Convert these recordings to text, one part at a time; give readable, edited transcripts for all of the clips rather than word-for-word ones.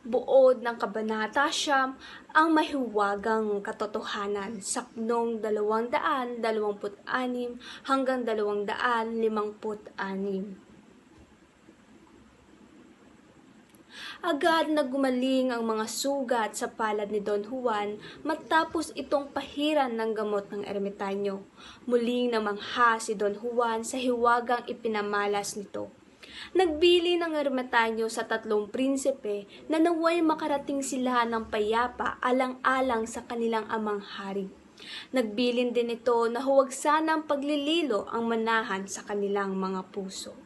Buod ng Kabanata 9 ang mahiwagang katotohanan, saknong 226 hanggang 256. Agad na gumaling ang mga sugat sa palad ni Don Juan matapos itong pahiran ng gamot ng ermitanyo. Muling namangha si Don Juan sa hiwagang ipinamalas nito. Nagbili ng ermitanyo sa 3 prinsipe na naway makarating sila ng payapa alang-alang sa kanilang amang hari. Nagbilin din ito na huwag sanang paglililo ang manahan sa kanilang mga puso.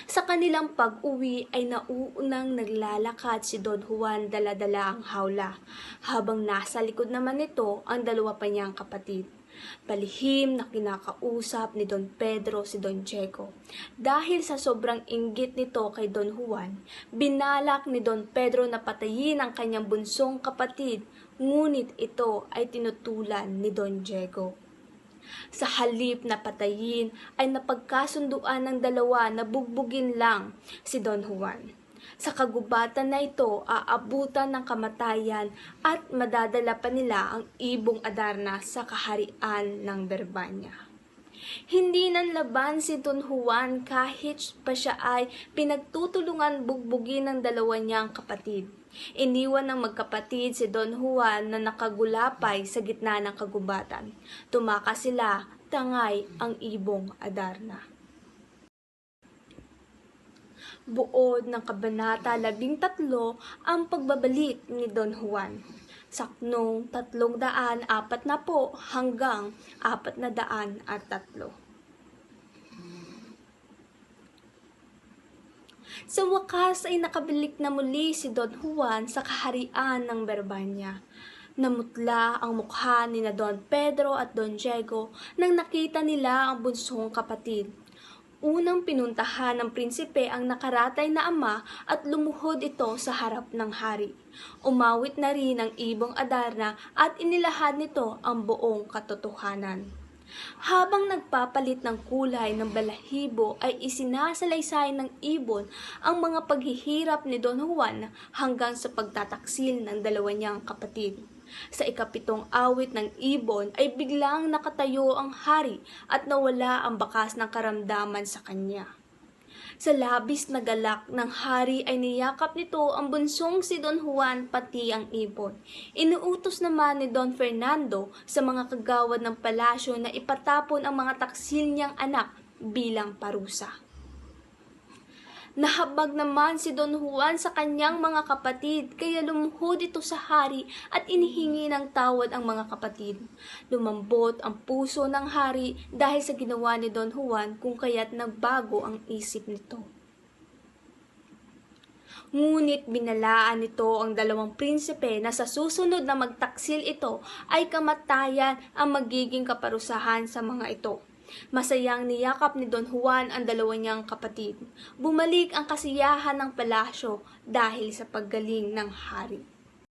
Sa kanilang pag-uwi ay nauunang naglalakad si Don Juan dala-dala ang hawla, habang nasa likod naman nito ang 2 pa niyang kapatid. Palihim na kinakausap ni Don Pedro si Don Diego. Dahil sa sobrang inggit nito kay Don Juan, binalak ni Don Pedro na patayin ang kanyang bunsong kapatid, ngunit ito ay tinutulan ni Don Diego. Sa halip na patayin ay napagkasunduan ng 2 na bugbugin lang si Don Juan. Sa kagubatan na ito, aabutan ng kamatayan at madadala pa nila ang ibong Adarna sa kaharian ng Berbanya. Hindi nanlaban si Don Juan kahit pa siya ay pinagtutulungan bugbugin ng 2 niyang kapatid. Iniwan ng magkapatid si Don Juan na nakagulapay sa gitna ng kagubatan. Tumakas sila, tangay ang ibong Adarna. Buod ng Kabanata 13 ang pagbabalik ni Don Juan, saknong 340 hanggang 403. Sa wakas ay nakabalik na muli si Don Juan sa kaharian ng Berbanya. Namutla ang mukha ni na Don Pedro at Don Diego nang nakita nila ang bunsong kapatid. Unang pinuntahan ng prinsipe ang nakaratay na ama at lumuhod ito sa harap ng hari. Umawit na rin ang ibong Adarna at inilahad nito ang buong katotohanan. Habang nagpapalit ng kulay ng balahibo ay isinasalaysay ng ibon ang mga paghihirap ni Don Juan hanggang sa pagtataksil ng 2 niyang kapatid. Sa ika-7 awit ng ibon ay biglang nakatayo ang hari at nawala ang bakas ng karamdaman sa kanya. Sa labis na galak ng hari ay niyakap nito ang bunsong si Don Juan pati ang ibon. Inuutos naman ni Don Fernando sa mga kagawad ng palasyo na ipatapon ang mga taksil niyang anak bilang parusa. Nahabag naman si Don Juan sa kanyang mga kapatid, kaya lumuhod ito sa hari at inihingi ng tawad ang mga kapatid. Lumambot ang puso ng hari dahil sa ginawa ni Don Juan, kung kaya't nagbago ang isip nito. Ngunit binalaan nito ang 2 prinsipe na sa susunod na magtaksil ito ay kamatayan ang magiging kaparusahan sa mga ito. Masayang niyakap ni Don Juan ang 2 niyang kapatid. Bumalik ang kasiyahan ng palasyo dahil sa paggaling ng hari.